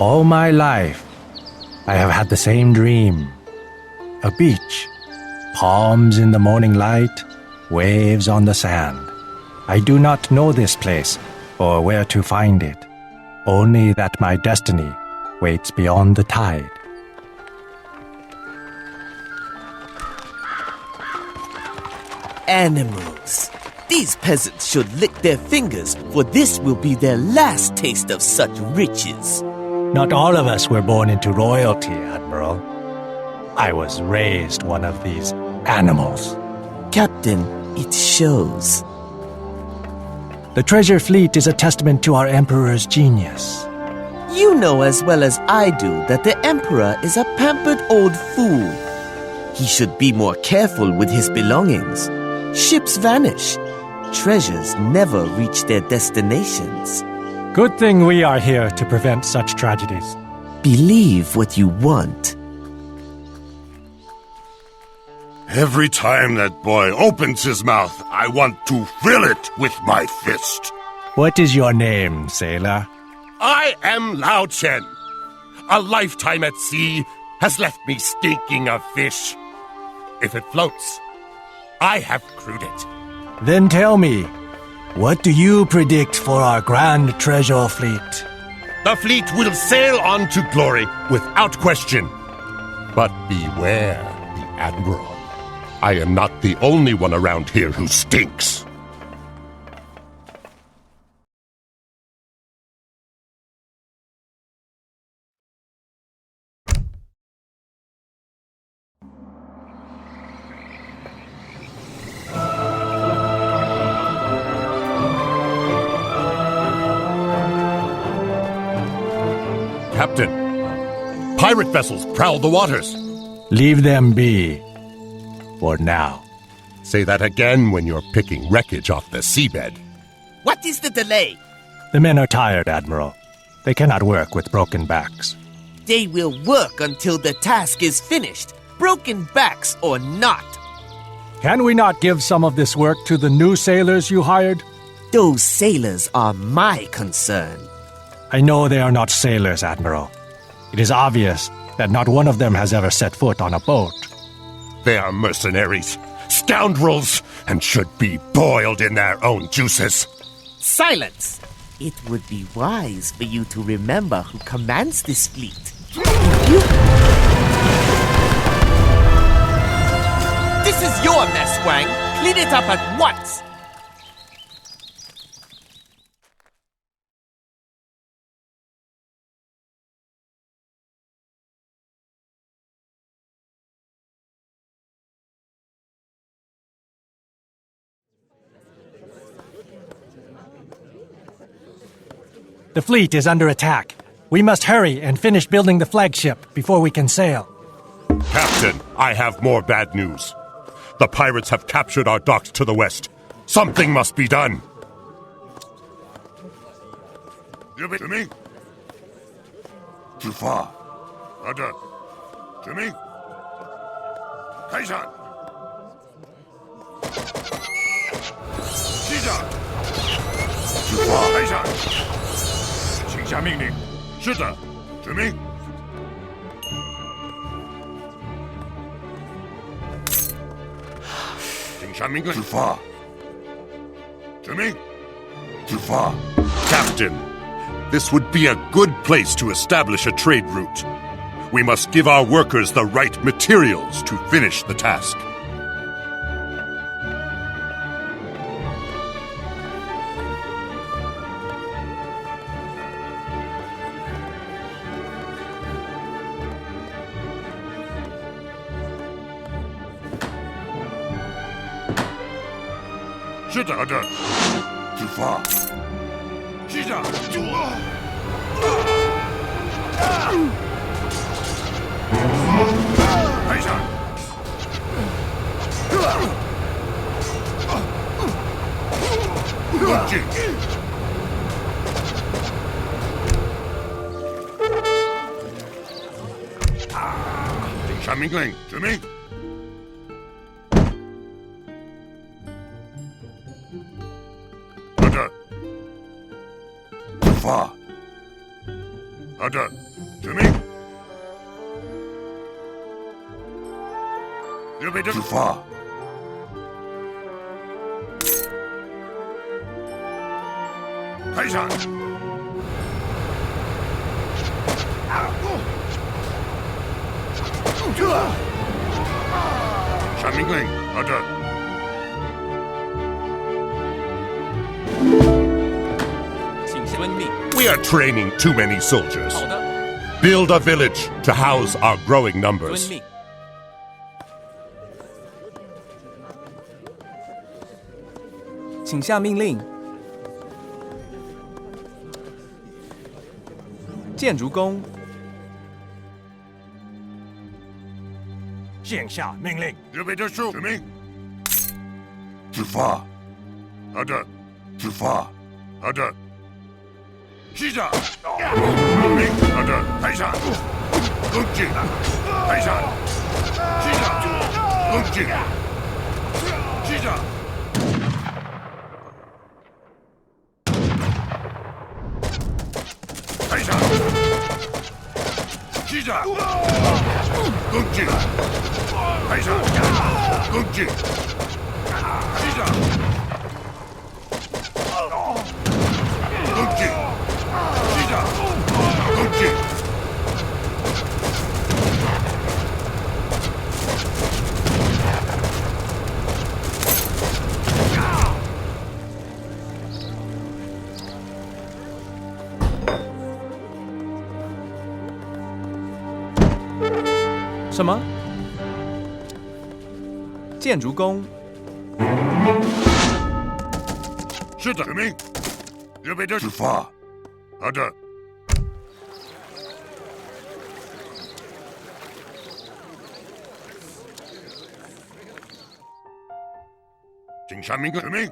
All my life, I have had the same dream. A beach, palms in the morning light, waves on the sand. I do not know this place or where to find it, only that my destiny waits beyond the tide. Animals. These peasants should lick their fingers, for this will be their last taste of such riches. Not all of us were born into royalty, Admiral. I was raised one of these animals. Captain, it shows. The treasure fleet is a testament to our Emperor's genius. You know as well as I do that the Emperor is a pampered old fool. He should be more careful with his belongings. Ships vanish. Treasures never reach their destinations. Good thing we are here to prevent such tragedies. Believe what you want. Every time that boy opens his mouth, I want to fill it with my fist. What is your name, sailor? I am Lao Chen. A lifetime at sea has left me stinking of fish. If it floats, I have crewed it. Then tell me, what do you predict for our grand treasure fleet? The fleet will sail on to glory without question. But beware the Admiral. I am not the only one around here who stinks. Captain, pirate vessels prowl the waters. Leave them be. For now. Say that again when you're picking wreckage off the seabed. What is the delay? The men are tired, Admiral. They cannot work with broken backs. They will work until the task is finished, broken backs or not. Can we not give some of this work to the new sailors you hired? Those sailors are my concern. I know they are not sailors, Admiral. It is obvious that not one of them has ever set foot on a boat. They are mercenaries, scoundrels, and should be boiled in their own juices. Silence! It would be wise for you to remember who commands this fleet. This is your mess, Wang. Clean it up at once. The fleet is under attack. We must hurry and finish building the flagship before we can sail. Captain, I have more bad news. The pirates have captured our docks to the west. Something must be done. Jimmy? Too far. Order. Jimmy? Kaisan! Shisha! Too far. Kaisan! 请下命令。是的，指明。请下命令。出发。指明。出发。Captain, this would be a good place to establish a trade route. We must give our workers the right materials to finish the task. Too far. 好的，指明。预备着，出发。开战！下命令，好的。请遵命。 We are training too many soldiers. 好的， Build a village to house our growing 遵 numbers. 命。请下命令。建筑工，现下命令。预备着手，指明。出发。好的，出发。好的。击掌。命令。好的，开战。攻击。开战。击掌。攻击。击掌。开战。击掌。攻击。开战。攻击。击掌。攻击。击掌。攻击。什么？建筑工，是的，指明。预备着出发。好的。请下命令，指明。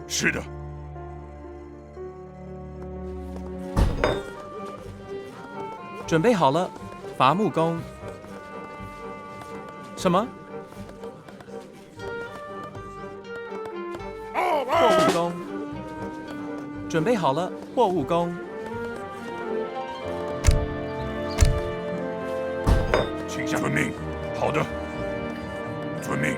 是的。准备好了，伐木工。什么？货物工。准备好了，货物工。请下遵命。好的，遵命。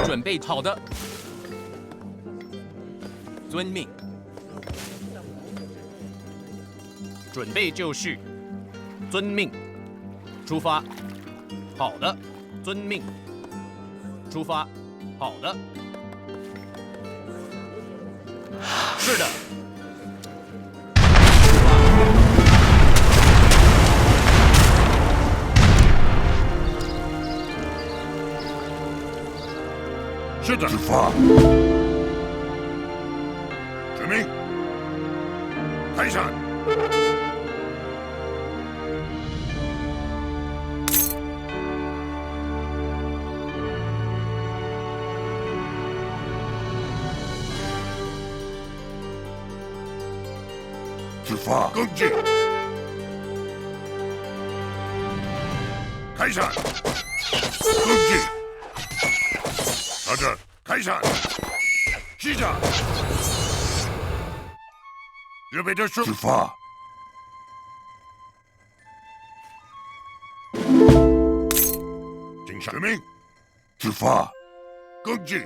准备好的，遵命。准备就绪，遵命。出发。好的，遵命。出发。好的。是的。是的，出发。指明。开战。出发。攻击。开战。攻击。好的，开战！击掌！预备着手，出发！请上指明，出发！攻击！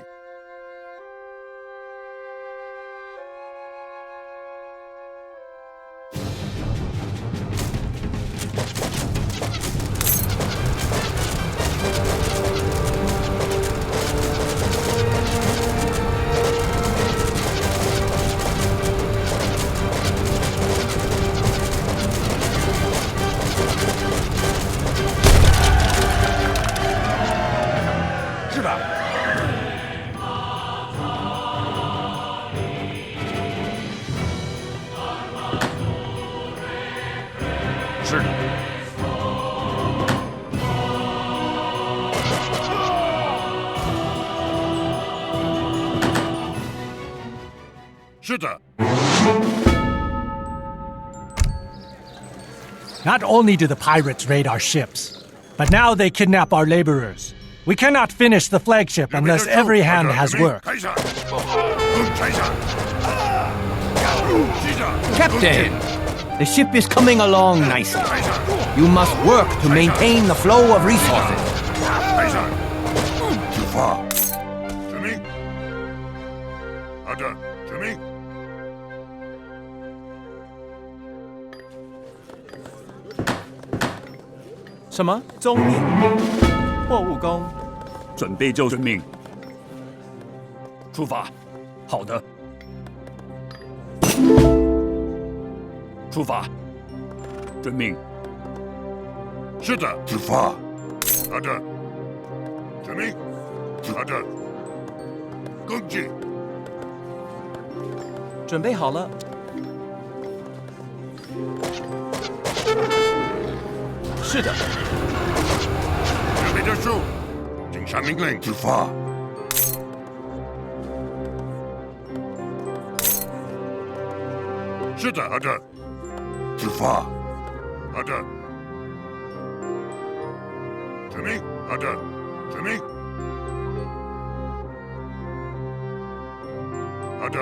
是。是的。 Not only do the pirates raid our ships, but now they kidnap our laborers. We cannot finish the flagship unless every hand has work. Captain, the ship is coming along nicely. You must work to maintain the flow of resources. 出发。指明。好的，指明。 什么？遵命。货物工。准备就遵命。出发。好的。出发。遵命。是的，出发。好的。指明。好的。跟进。准备好了。是的。准备结束。警察命令，出发。是的，好的。出发。好的。指明，好的。指明。好的。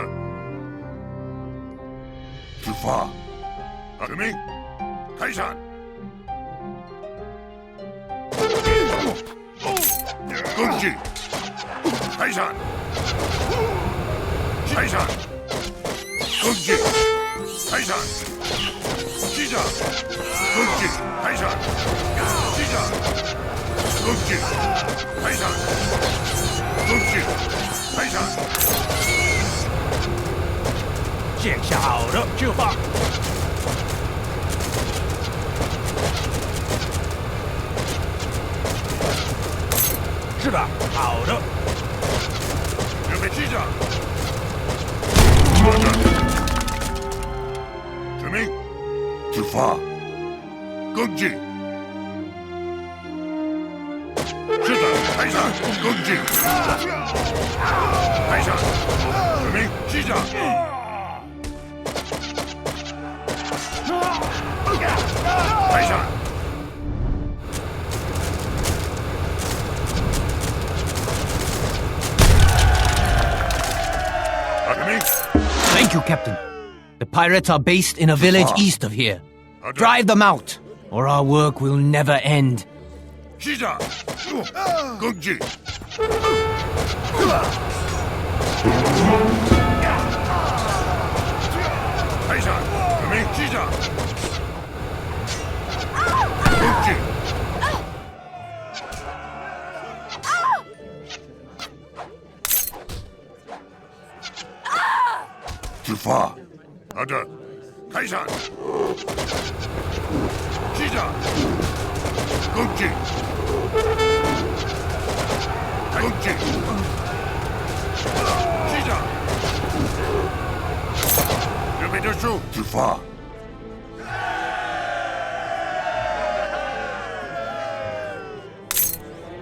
出发。指明。开战。 攻击！开战！开战！攻击！开战！击掌！攻击！开战！击掌！攻击！开战！攻击！开战！剑下好的，就发。 是的，好的。准备击掌。好的。指明。出发。攻击。是的，开战。攻击。开战。指明。击掌。开战。 Thank you, Captain. The pirates are based in a village east of here. Drive them out, or our work will never end. 击掌！攻击！开战！准备击掌！攻击！出发！好的，开战！击掌！攻击！攻击！击掌！准备结束，出发！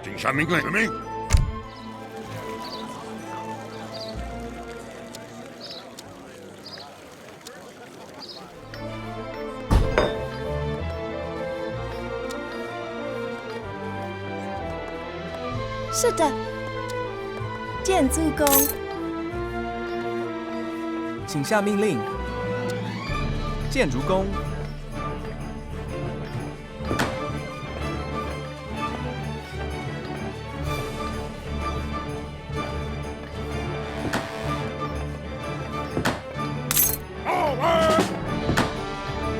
警察命令，指明。 是的，建筑工。请下命令。建筑工。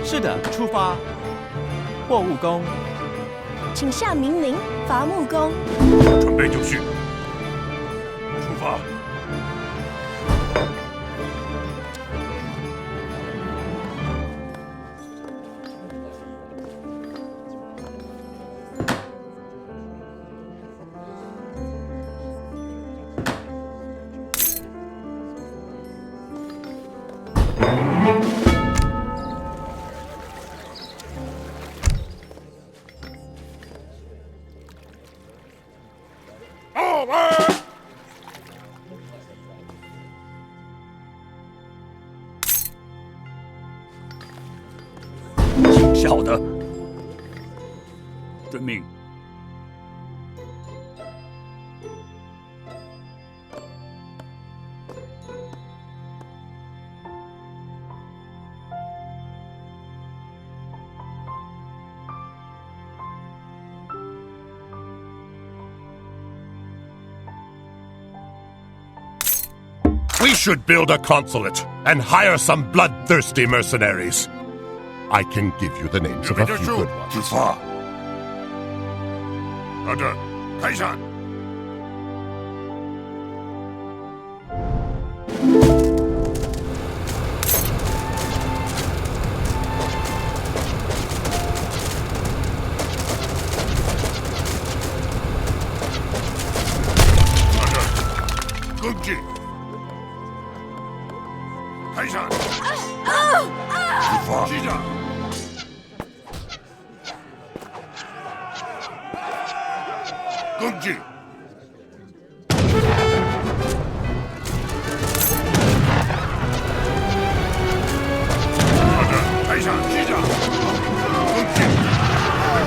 是的，出发。货物工。请下命令，伐木工。 准备就绪，出发。晓得。遵命。 We should build a consulate and hire some bloodthirsty mercenaries. I can give you the names of a few good ones. 出发。好的，开战。 攻击！开战！出发！击掌！攻击！好的，开战！击掌！攻击！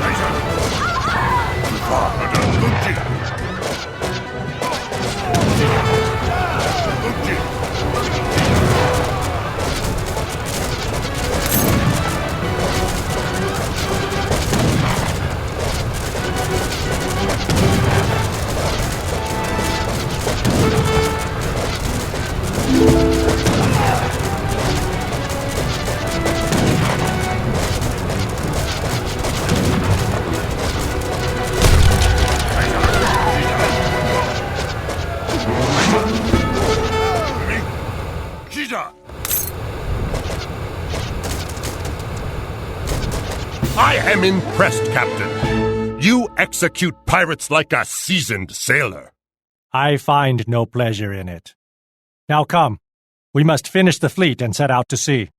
开战！出发！好的，攻击！ 攻击！击掌！ I am impressed, Captain. You execute pirates like a seasoned sailor. I find no pleasure in it. Now come. We must finish the fleet and set out to sea.